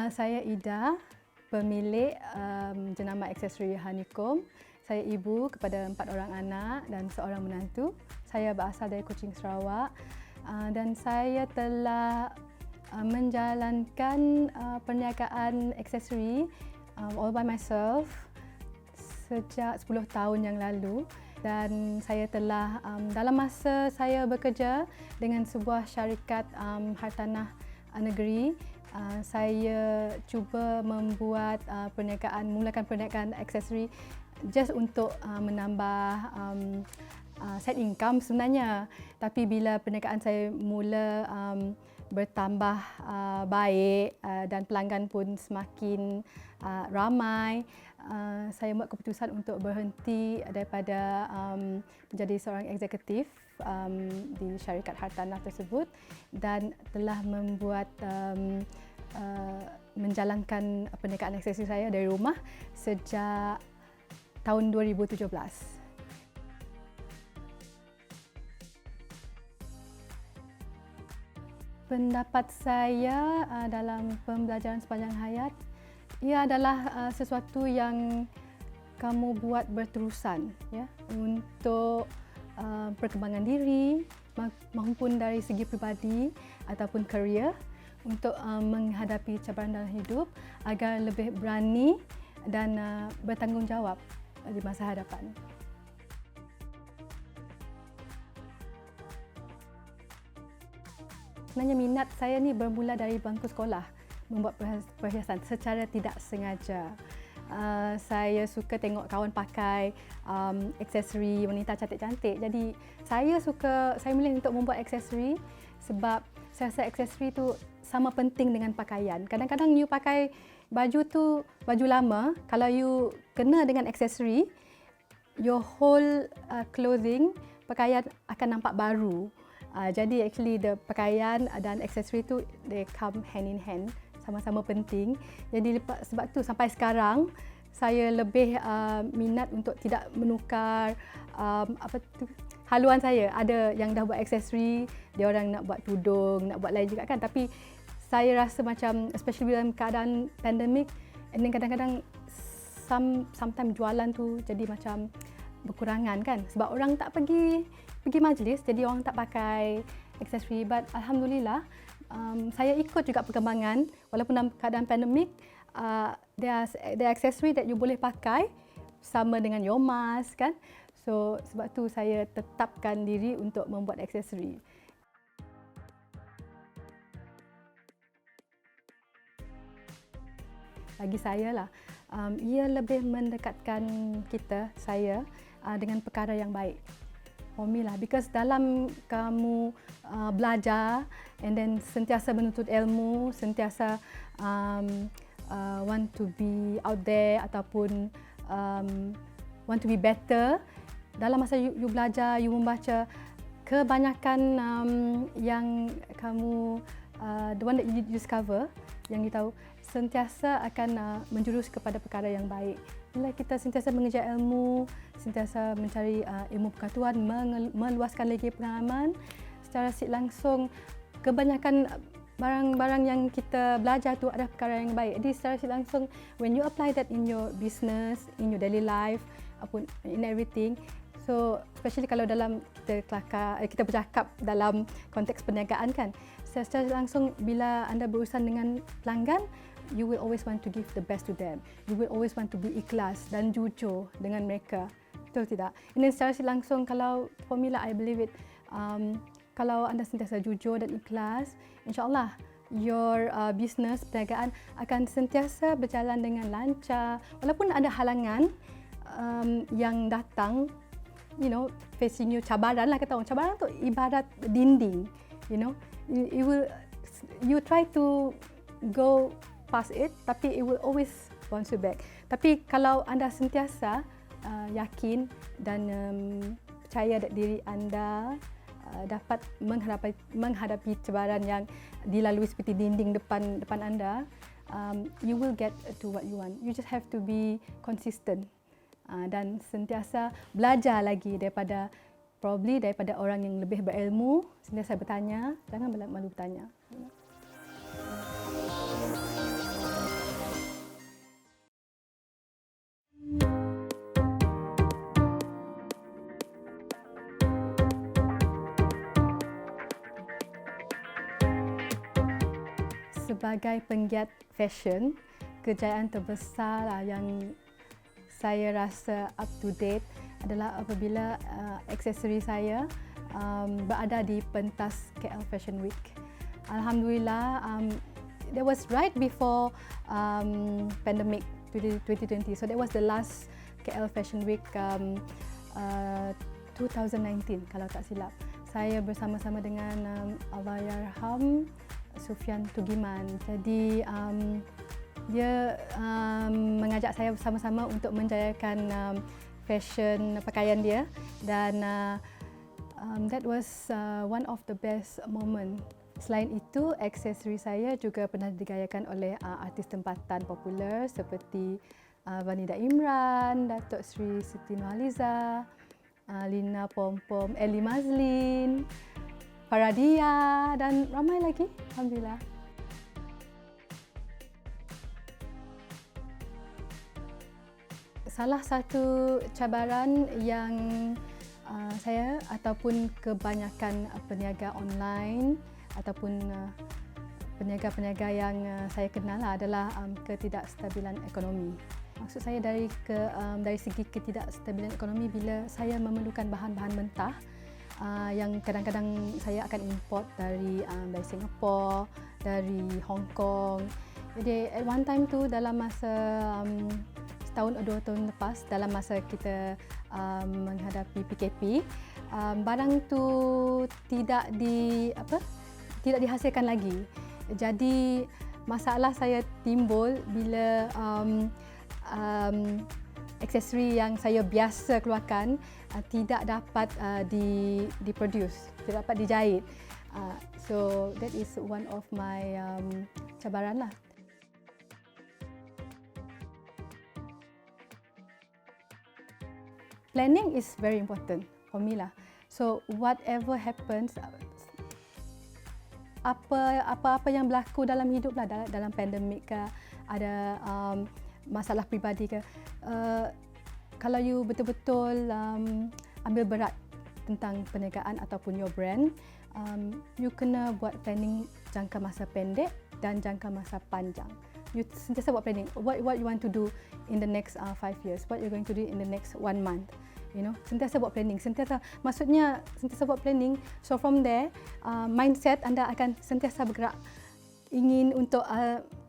Saya Ida, pemilik jenama aksesori Honeycomb. Saya ibu kepada 4 orang anak dan seorang menantu. Saya berasal dari Kuching, Sarawak dan saya telah menjalankan perniagaan aksesori all by myself sejak 10 tahun yang lalu. Dan saya telah dalam masa saya bekerja dengan sebuah syarikat hartanah negeri, saya cuba membuat mulakan perniagaan aksesori just untuk menambah side income sebenarnya. Tapi bila perniagaan saya mula bertambah baik dan pelanggan pun semakin ramai, saya buat keputusan untuk berhenti daripada menjadi seorang eksekutif di syarikat hartanah tersebut dan telah menjalankan perniagaan aksesori saya dari rumah sejak tahun 2017. Pendapat saya dalam pembelajaran sepanjang hayat, ia adalah sesuatu yang kamu buat berterusan, ya, untuk perkembangan diri maupun dari segi peribadi ataupun kerjaya, untuk menghadapi cabaran dalam hidup agar lebih berani dan bertanggungjawab di masa hadapan. Sebenarnya minat saya ni bermula dari bangku sekolah, membuat perhiasan secara tidak sengaja. Saya suka tengok kawan pakai aksesori wanita cantik-cantik. Jadi saya milih untuk membuat aksesori sebab saya rasa aksesori tu sama penting dengan pakaian. Kadang-kadang you pakai baju tu baju lama, kalau you kena dengan aksesori, your whole clothing, pakaian akan nampak baru. Jadi actually the pakaian dan aksesori tu they come hand in hand, sama-sama penting. Jadi sebab tu sampai sekarang saya lebih minat untuk tidak menukar haluan saya. Ada yang dah buat aksesori, dia orang nak buat tudung, nak buat lain juga kan. Tapi saya rasa macam especially dalam keadaan pandemik, and then kadang-kadang sometimes jualan tu jadi macam berkurangan kan, sebab orang tak pergi majlis, jadi orang tak pakai aksesori. But alhamdulillah, saya ikut juga perkembangan walaupun dalam keadaan pandemik. There are aksesori that you boleh pakai sama dengan your mask kan. So sebab tu saya tetapkan diri untuk membuat aksesori. Bagi saya lah, ia lebih mendekatkan saya dengan perkara yang baik. For me lah, because dalam kamu belajar and then sentiasa menuntut ilmu, sentiasa want to be out there ataupun want to be better. Dalam masa you belajar, you membaca, kebanyakan yang kamu the one that you discover, yang you tahu, sentiasa akan menjurus kepada perkara yang baik. Bila kita sentiasa mengejar ilmu, sentiasa mencari ilmu pengetahuan, meluaskan lagi pengalaman, secara langsung kebanyakan barang-barang yang kita belajar tu adalah perkara yang baik. Jadi secara langsung, when you apply that in your business, in your daily life, in everything, so especially kalau dalam kita bercakap dalam konteks perniagaan kan, secara langsung bila anda berurusan dengan pelanggan, you will always want to give the best to them. You will always want to be ikhlas dan jujur dengan mereka. Betul tidak? Ini secara langsung, kalau formula I believe it, kalau anda sentiasa jujur dan ikhlas, insya-Allah your business, perniagaan akan sentiasa berjalan dengan lancar. Walaupun ada halangan yang datang, you know, facing you, cabaran lah kata orang. Cabaran tu ibarat dinding, you know. You try to go past it, tapi it will always bounce you back. Tapi kalau anda sentiasa yakin dan percaya diri anda dapat menghadapi cabaran yang dilalui seperti dinding depan anda, you will get to what you want. You just have to be consistent dan sentiasa belajar lagi daripada orang yang lebih berilmu. Sentiasa bertanya, jangan malu bertanya. Sebagai penggiat fashion, kejayaan terbesar yang saya rasa up to date adalah apabila aksesori saya berada di pentas KL Fashion Week. Alhamdulillah, that was right before pandemic 2020. So that was the last KL Fashion Week 2019 kalau tak silap. Saya bersama-sama dengan Allahyarham Sufyan Tugiman. Jadi dia mengajak saya bersama-sama untuk menjayakan fashion pakaian dia, dan that was one of the best moment. Selain itu, aksesori saya juga pernah digayakan oleh artis tempatan popular seperti Vanida Imran, Datuk Sri Siti Nurhaliza, Lina Pompom, Eli Mazlin, Faradia dan ramai lagi. Alhamdulillah. Salah satu cabaran yang saya ataupun kebanyakan peniaga online ataupun peniaga-peniaga yang saya kenal adalah ketidakstabilan ekonomi. Maksud saya dari segi ketidakstabilan ekonomi bila saya memerlukan bahan-bahan mentah yang kadang-kadang saya akan import dari Singapura, dari Hong Kong. Jadi at one time tu dalam masa setahun atau 2 tahun lepas, dalam masa kita menghadapi PKP, barang tu tidak dihasilkan lagi. Jadi masalah saya timbul bila aksesori yang saya biasa keluarkan tidak dapat diproduce, tidak dapat dijahit. So that is one of my cabaran lah. Planning is very important for me lah. So whatever happens, apa yang berlaku dalam hidup lah, dalam pandemik ke, ada masalah peribadi ke, kalau you betul-betul ambil berat tentang perniagaan ataupun your brand, you kena buat planning jangka masa pendek dan jangka masa panjang. You sentiasa buat planning, what you want to do in the next 5 years, what you're going to do in the next 1 month. Sentiasa buat planning, maksudnya sentiasa buat planning. So from there, mindset anda akan sentiasa bergerak, ingin untuk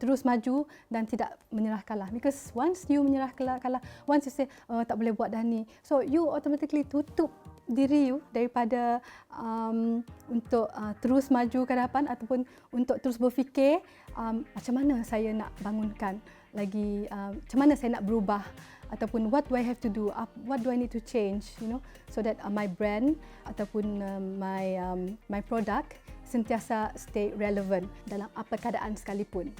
terus maju dan tidak menyerah kalah. Because once you menyerah kalah, once you say tak boleh buat dah ni, so you automatically tutup diri you daripada untuk terus maju ke depan ataupun untuk terus berfikir macam mana saya nak bangunkan lagi, macam mana saya nak berubah, ataupun what do I have to do, what do I need to change, so that my brand ataupun my product sentiasa stay relevant dalam apa keadaan sekalipun.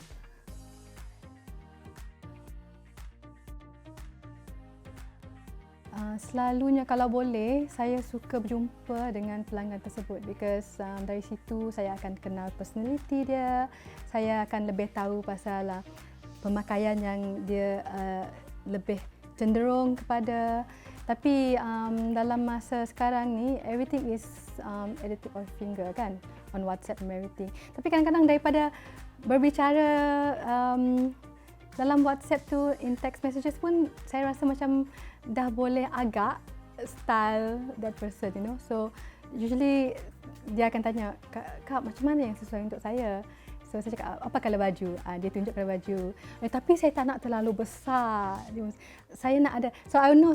Selalunya kalau boleh, saya suka berjumpa dengan pelanggan tersebut, because dari situ saya akan kenal personality dia, saya akan lebih tahu pasal pemakaian yang dia lebih cenderung kepada. Tapi dalam masa sekarang ni, everything is at the tip of finger kan, on WhatsApp and everything. Tapi kadang-kadang daripada berbicara dalam WhatsApp tu, in text messages pun, saya rasa macam dah boleh agak style that person, So usually dia akan tanya, Kak, macam mana yang sesuai untuk saya? So saya cakap, apa colour baju? Dia tunjuk colour baju. Tapi saya tak nak terlalu besar. Saya nak ada. So I know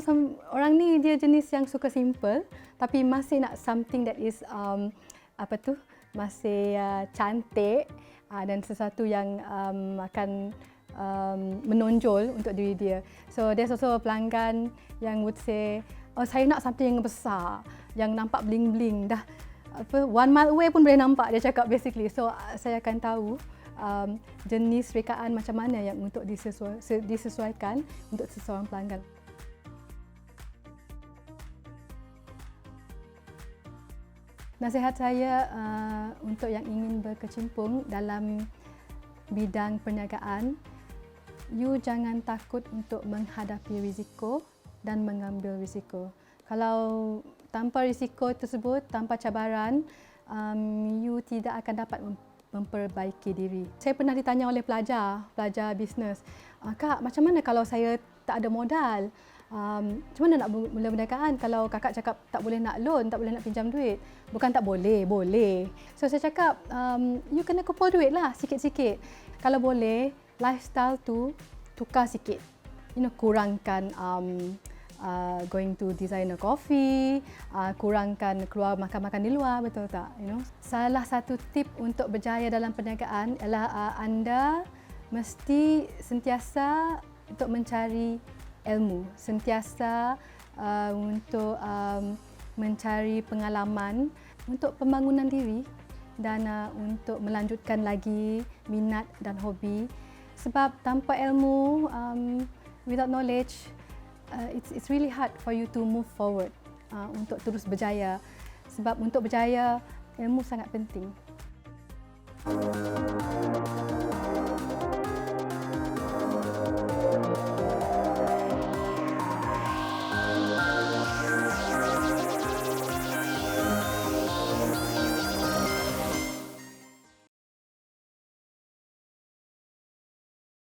orang ni dia jenis yang suka simple, tapi masih nak something that is masih cantik, dan sesuatu yang akan menonjol untuk diri dia. So there's also pelanggan yang would say, oh saya nak something yang besar, yang nampak bling-bling, dah 1 mile away pun boleh nampak, dia cakap basically. So saya akan tahu jenis rekaan macam mana yang untuk disesuaikan untuk seseorang pelanggan. Nasihat saya untuk yang ingin berkecimpung dalam bidang perniagaan, you jangan takut untuk menghadapi risiko dan mengambil risiko. Kalau tanpa risiko tersebut, tanpa cabaran, you tidak akan dapat memperbaiki diri. Saya pernah ditanya oleh pelajar bisnes, Kak, macam mana kalau saya tak ada modal? Macam mana nak mula perniagaan kalau kakak cakap tak boleh nak loan, tak boleh nak pinjam duit? Bukan tak boleh, boleh. So saya cakap, you kena kumpul duit lah sikit-sikit. Kalau boleh, lifestyle tu tukar sikit. Kurangkan going to designer coffee, kurangkan keluar makan-makan di luar, betul tak? Salah satu tip untuk berjaya dalam perniagaan ialah anda mesti sentiasa untuk mencari ilmu, sentiasa untuk mencari pengalaman untuk pembangunan diri dan untuk melanjutkan lagi minat dan hobi. Sebab tanpa ilmu, without knowledge, it's really hard for you to move forward untuk terus berjaya. Sebab untuk berjaya, ilmu sangat penting.